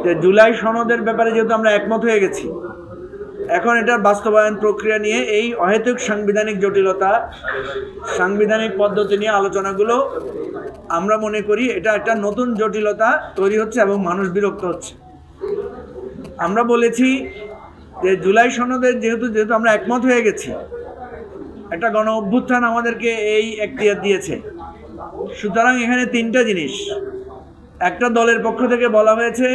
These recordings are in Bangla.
যে জুলাই সনদের ব্যাপারে যেহেতু আমরা একমত হয়ে গেছি, এখন এটার বাস্তবায়ন প্রক্রিয়া নিয়ে এই অহেতুক সাংবিধানিক জটিলতা, সাংবিধানিক পদ্ধতি নিয়ে আলোচনাগুলো আমরা মনে করি এটা একটা নতুন জটিলতা তৈরি হচ্ছে এবং মানুষ বিরক্ত হচ্ছে। আমরা বলেছি যে জুলাই সনদের যেহেতু আমরা একমত হয়ে গেছি, একটা গণ অভ্যুত্থান আমাদেরকে এই এখতিয়ার দিয়েছে, সুতরাং এখানে তিনটা জিনিস। একটা দলের পক্ষ থেকে বলা হয়েছে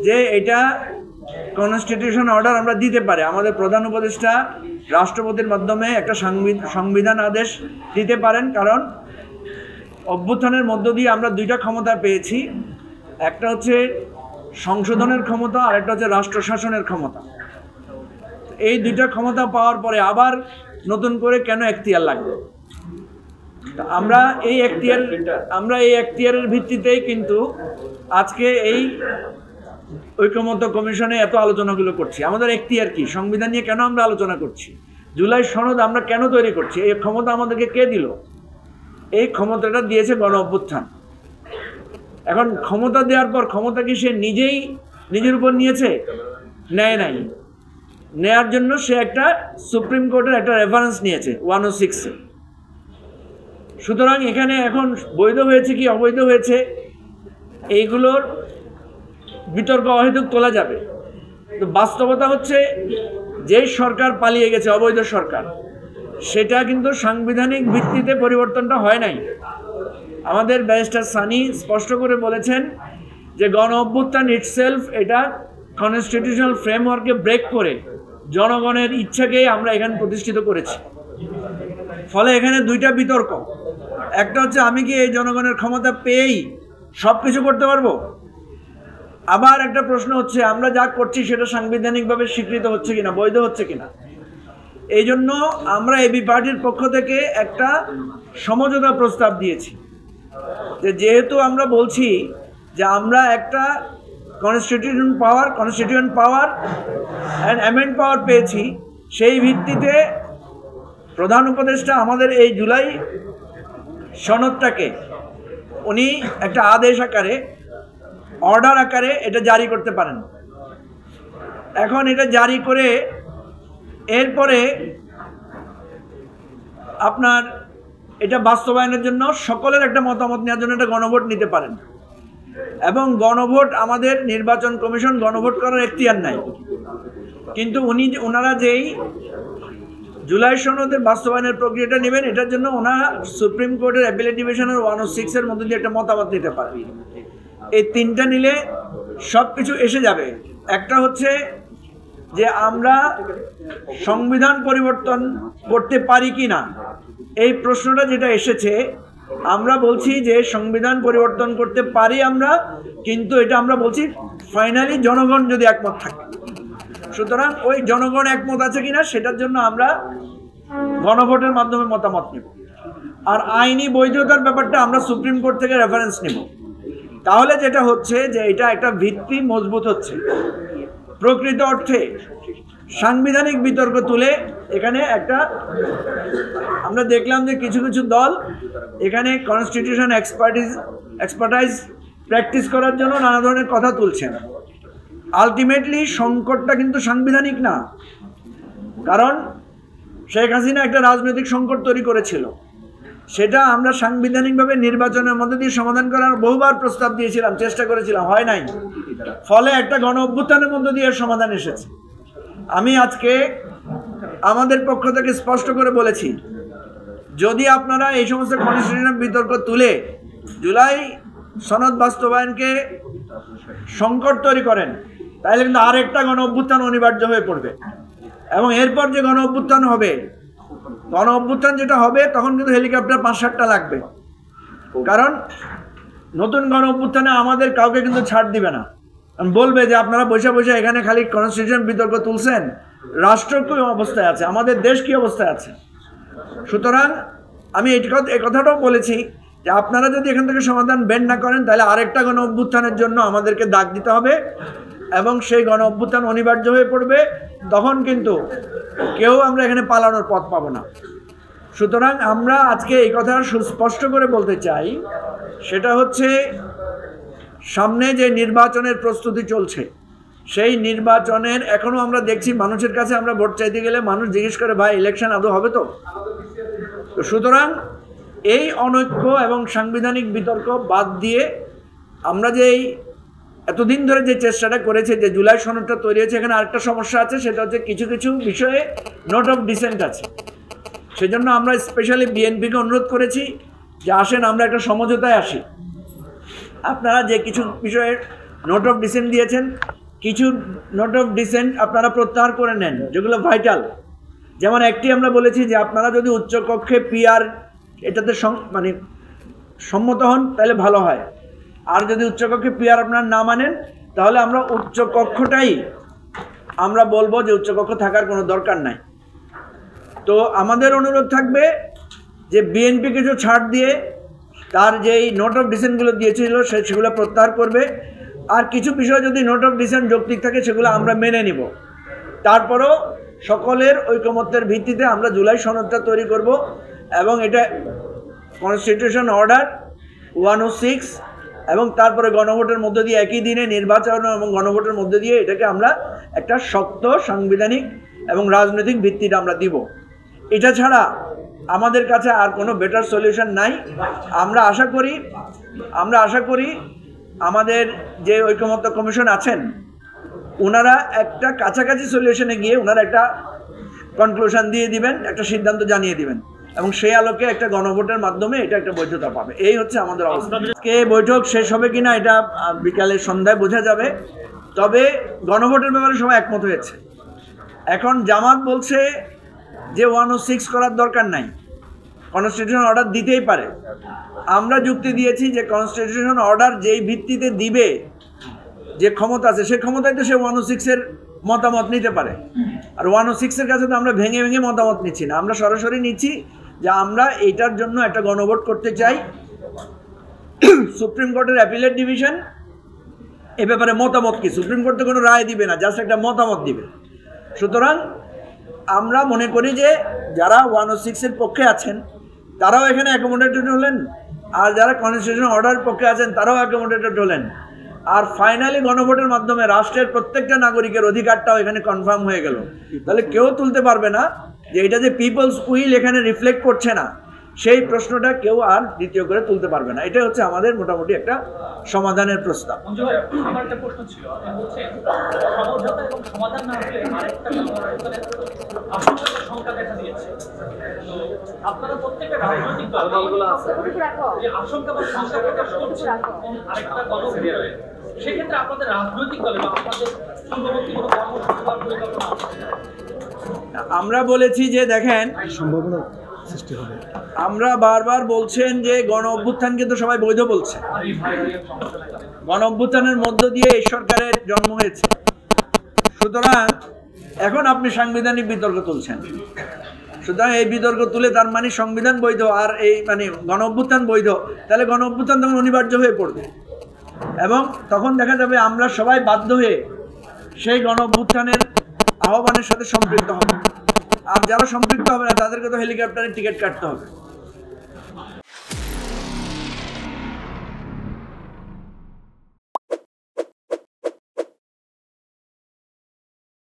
যে এটা কনস্টিটিউশন অর্ডার আমরা দিতে পারে, আমাদের প্রধান উপদেষ্টা রাষ্ট্রপতির মাধ্যমে একটা সংবিধান আদেশ দিতে পারেন, কারণ অভ্যুত্থানের মধ্য দিয়ে আমরা দুইটা ক্ষমতা পেয়েছি, একটা হচ্ছে সংশোধনের ক্ষমতা আর একটা হচ্ছে রাষ্ট্র শাসনের ক্ষমতা। এই দুইটা ক্ষমতা পাওয়ার পরে আবার নতুন করে কেন এখতিয়ার লাগবে? আমরা এই এখতিয়ারের ভিত্তিতেই কিন্তু আজকে এই ঐকমত্য কমিশনে এত আলোচনাগুলো করছি। আমাদের এখতিয়ার কি? সংবিধান নিয়ে কেন আমরা আলোচনা করছি? জুলাই সনদ আমরা কেন তৈরি করছি? এই ক্ষমতা আমাদেরকে কে দিল? এই ক্ষমতাটা দিয়েছে গণ অভ্যুত্থান। এখন ক্ষমতা দেওয়ার পর ক্ষমতা কি সে নিজেই নিজের উপর নিয়েছে? নেয় নাই। নেয়ার জন্য সে একটা সুপ্রিম কোর্টের একটা রেফারেন্স নিয়েছে 106-এ। সুতরাং এখানে এখন বৈধ হয়েছে কি অবৈধ হয়েছে এইগুলোর বিতর্ক অহেতুক তোলা যাবে। তো বাস্তবতা হচ্ছে যেই সরকার পালিয়ে গেছে, অবৈধ সরকার, সেটা কিন্তু সাংবিধানিক ভিত্তিতে পরিবর্তনটা হয় নাই। আমাদের ব্যারিস্টার সানি স্পষ্ট করে বলেছেন যে গণ অভ্যুত্থান ইটসেলফ এটা কনস্টিটিউশনাল ফ্রেমওয়ার্ককে ব্রেক করে জনগণের ইচ্ছাকেই আমরা এখানে প্রতিষ্ঠিত করেছি। ফলে এখানে দুইটা বিতর্ক। একটা হচ্ছে আমি কি এই জনগণের ক্ষমতা পেয়েই সব কিছু করতে পারবো? আবার একটা প্রশ্ন হচ্ছে আমরা যা করছি সেটা সাংবিধানিকভাবে স্বীকৃত হচ্ছে কিনা, বৈধ হচ্ছে কিনা। এই জন্য আমরা এবি পার্টির পক্ষ থেকে একটা সমঝোতা প্রস্তাব দিয়েছি যে যেহেতু আমরা বলছি যে আমরা একটা কনস্টিটিউশন পাওয়ার অ্যান্ড অ্যামেন্ড পাওয়ার পেয়েছি, সেই ভিত্তিতে প্রধান উপদেষ্টা আমাদের এই জুলাই সনদটাকে উনি একটা আদেশ আকারে, অর্ডার আকারে এটা জারি করতে পারেন। এখন এটা জারি করে এরপরে আপনার এটা বাস্তবায়নের জন্য সকলের একটা মতামত নেওয়ার জন্য একটা গণভোট নিতে পারেন, এবং গণভোট আমাদের নির্বাচন কমিশন গণভোট করার এখতিয়ার নাই। কিন্তু ওনারা যেই জুলাই সনদের বাস্তবায়নের প্রক্রিয়াটা নেবেন, এটার জন্য ওনারা সুপ্রিম কোর্টের অ্যাপিলেট ডিভিশনের 106-এর মধ্যে দিয়ে একটা মতামত নিতে পারে। এই তিনটা নিলে সব কিছু এসে যাবে। একটা হচ্ছে যে আমরা সংবিধান পরিবর্তন করতে পারি কি না, এই প্রশ্নটা যেটা এসেছে, আমরা বলছি যে সংবিধান পরিবর্তন করতে পারি আমরা, কিন্তু এটা আমরা বলছি ফাইনালি জনগণ যদি একমত থাকে। সুতরাং ওই জনগণ একমত আছে কিনা সেটার জন্য আমরা গণভোটের মাধ্যমে মতামত নেব। আর আইনি বৈধতার ব্যাপারটা আমরা সুপ্রিম কোর্ট থেকে রেফারেন্স নেব। তাহলে যেটা হচ্ছে যে এটা একটা ভিত্তি মজবুত হচ্ছে। প্রকৃত অর্থে সাংবিধানিক বিতর্ক তুলে এখানে একটা আমরা দেখলাম যে কিছু কিছু দল এখানে কনস্টিটিউশন এক্সপার্টাইজ প্র্যাকটিস করার জন্য নানা ধরনের কথা তুলছেন। আলটিমেটলি সংকটটা কিন্তু সাংবিধানিক না, কারণ শেখ হাসিনা একটা রাজনৈতিক সংকট তৈরি করেছিল, সেটা আমরা সাংবিধানিকভাবে নির্বাচনের মধ্যে দিয়ে সমাধান করার বহুবার প্রস্তাব দিয়েছিলাম, চেষ্টা করেছিলাম, হয় নাই। ফলে একটা গণ অভ্যুত্থানের মধ্যে দিয়ে সমাধান এসেছে। আমি আজকে আমাদের পক্ষ থেকে স্পষ্ট করে বলেছি, যদি আপনারা এই সমস্ত কনস্টিটিউশনাল বিতর্ক তুলে জুলাই সনদ বাস্তবায়নকে সংকট তৈরি করেন, তাহলে কিন্তু আরেকটা গণ অভ্যুত্থান অনিবার্য হয়ে পড়বে। এবং এরপর যে গণ অভ্যুত্থান হবে, গণ অভ্যুত্থান যেটা হবে, তখন কিন্তু হেলিকপ্টার 5-7টা লাগবে। কারণ নতুন গণ অভ্যুত্থানে আমাদের কাউকে কিন্তু ছাড় দিবে না, বলবে যে আপনারা বসে বসে এখানে খালি কনস্টিটিউশন বিতর্ক তুলছেন, রাষ্ট্র কি অবস্থায় আছে, আমাদের দেশ কি অবস্থায় আছে। সুতরাং আমি এই কথাটাও বলেছি যে আপনারা যদি এখান থেকে সমাধান বের না করেন, তাহলে আরেকটা গণ অভ্যুত্থানের জন্য আমাদেরকে ডাক দিতে হবে, এবং সেই গণ অভ্যুত্থান অনিবার্য হয়ে পড়বে। তখন কিন্তু কেউ আমরা এখানে পালানোর পথ পাবো না। সুতরাং আমরা আজকে এই কথা সুস্পষ্ট করে বলতে চাই, সেটা হচ্ছে সামনে যে নির্বাচনের প্রস্তুতি চলছে সেই নির্বাচনের এখনও আমরা দেখছি মানুষের কাছে আমরা ভোট চাইতে গেলে মানুষ জিজ্ঞেস করে ভাই ইলেকশন আদৌ হবে তো। সুতরাং এই অনৈক্য এবং সাংবিধানিক বিতর্ক বাদ দিয়ে আমরা যে এতদিন ধরে যে চেষ্টাটা করেছে, যে জুলাই সনদটা তৈরি হয়েছে, এখানে আরেকটা সমস্যা আছে, সেটা হচ্ছে কিছু কিছু বিষয়ে নোট অফ ডিসেন্ট আছে। সেজন্য আমরা স্পেশালি বিএনপিকে অনুরোধ করেছি যে আসেন আমরা একটা সমঝোতায় আসি। আপনারা যে কিছু বিষয়ে নোট অফ ডিসেন্ট দিয়েছেন, কিছু নোট অফ ডিসেন্ট আপনারা প্রত্যাহার করে নেন যেগুলো ভাইটাল। যেমন একটি আমরা বলেছি যে আপনারা যদি উচ্চকক্ষে পিআর এটাতে মানে সম্মত হন তাহলে ভালো হয়, আর যদি উচ্চকক্ষে পিআর আপনারা না মানেন তাহলে আমরা উচ্চকক্ষটাই আমরা বলবো যে উচ্চকক্ষ থাকার কোনো দরকার নাই। তো আমাদের অনুরোধ থাকবে যে বিএনপি কিছু ছাড় দিয়ে তার যেই নোট অফ ডিসেন্টগুলো দিয়েছিল সেগুলো প্রত্যাহার করবে, আর কিছু বিষয় যদি নোট অফ ডিসেন্ট যৌক্তিক থাকে সেগুলো আমরা মেনে নিব। তারপরও সকলের ঐকমত্যের ভিত্তিতে আমরা জুলাই সনদটা তৈরি করব এবং এটা কনস্টিটিউশন অর্ডার 106 এবং তারপরে গণভোটের মধ্য দিয়ে একই দিনে নির্বাচন এবং গণভোটের মধ্য দিয়ে এটাকে আমরা একটা শক্ত সাংবিধানিক এবং রাজনৈতিক ভিত্তিটা আমরা দিব। এটা ছাড়া আমাদের কাছে আর কোনো বেটার সলিউশন নাই। আমরা আশা করি আমাদের যে ঐকমত্য কমিশন আছেন ওনারা একটা কাছাকাছি সলিউশনে গিয়ে ওনারা একটা কনক্লুশন দিয়ে দিবেন, একটা সিদ্ধান্ত জানিয়ে দিবেন এবং সেই আলোকে একটা গণভোটের মাধ্যমে এটা একটা বৈধতা পাবে। এই হচ্ছে আমাদের অবস্থা। আজকে বৈঠক শেষ হবে কিনা এটা বিকালে সন্ধ্যায় বোঝা যাবে, তবে গণভোটের ব্যাপারে সবাই একমত হয়েছে। এখন জামাত বলছে যে 106 করার দরকার নাই, কনস্টিটিউশন অর্ডার দিতেই পারে। আমরা যুক্তি দিয়েছি যে কনস্টিটিউশন অর্ডার যেই ভিত্তিতে দিবে, যে ক্ষমতা আছে সেই ক্ষমতায় তো সে 106-এর মতামত নিতে পারে। আর 106-এর কাছে তো আমরা ভেঙে ভেঙে মতামত নিচ্ছি না, আমরা সরাসরি নিচ্ছি যে আমরা এইটার জন্য একটা গণভোট করতে চাই। সুপ্রিম কোর্টের অ্যাপিলেট ডিভিশন এ ব্যাপারে মতামত কি, সুপ্রিম কোর্ট তো কোনো রায় দিবে না, জাস্ট একটা মতামত দিবে। সুতরাং আমরা মনে করি যে যারা 106-এর পক্ষে আছেন তারাও এখানে অ্যাকোমোডেটেড হলেন, আর যারা কনস্টিটিউশন অর্ডার পক্ষে আছেন তারাও অ্যাকোমোডেটেড হলেন। আর ফাইনালি গণভোটের মাধ্যমে রাষ্ট্রের প্রত্যেকটা নাগরিকের অধিকারটাও এখানে কনফার্ম হয়ে গেল। তাহলে কেউ তুলতে পারবে না যে এটা যে পিপলস উইল এখানে রিফ্লেক্ট করছে না, সেই প্রশ্নটা কেউ আর দ্বিতীয় করে তুলতে পারবে না। এটা হচ্ছে আমাদের মোটামুটি একটা সমাধানের প্রস্তাব। আমার একটা প্রশ্ন ছিল, হচ্ছে সমঝোতা এবং সমাধান না হলে আরেকটা আশঙ্কার সংখ্যা দেখা দিয়েছে। তো আপনারা প্রত্যেকটা রাজনৈতিক দলগুলো আছে যে আশঙ্কা বা সংখ্যা প্রকাশ করছে আরেকটা গণভোটে, সেক্ষেত্রে আপনাদের রাজনৈতিক দলে বা আপনাদের পূর্ববর্তী কোনো কর্মসূচি বা পরিকল্পনা আছে? আমরা বলেছি যে দেখেন, সম্ভাবনা সৃষ্টি হবে। আমরা বারবার বলছেন যে গণ অভ্যুত্থানকে তো সবাই বৈধ বলছে, গণ অভ্যুত্থানের মধ্য দিয়ে এই সরকারের জন্ম হয়েছে। সুতরাং এখন আপনি সাংবিধানিক বিতর্ক তুলছেন, সুতরাং এই বিতর্ক তুলে তার মানে সংবিধান বৈধ আর এই মানে গণ অভ্যুত্থান বৈধ, তাহলে গণ অভ্যুত্থান তখন অনিবার্য হয়ে পড়বে এবং তখন দেখা যাবে আমরা সবাই বাধ্য হয়ে সেই গণ অভ্যুত্থানের আহ্বানের সাথে সম্পৃক্ত হবে। আর যারা সম্পৃক্ত হবে না তাদেরকে তো হেলিকপ্টারের টিকিট কাটতে হবে।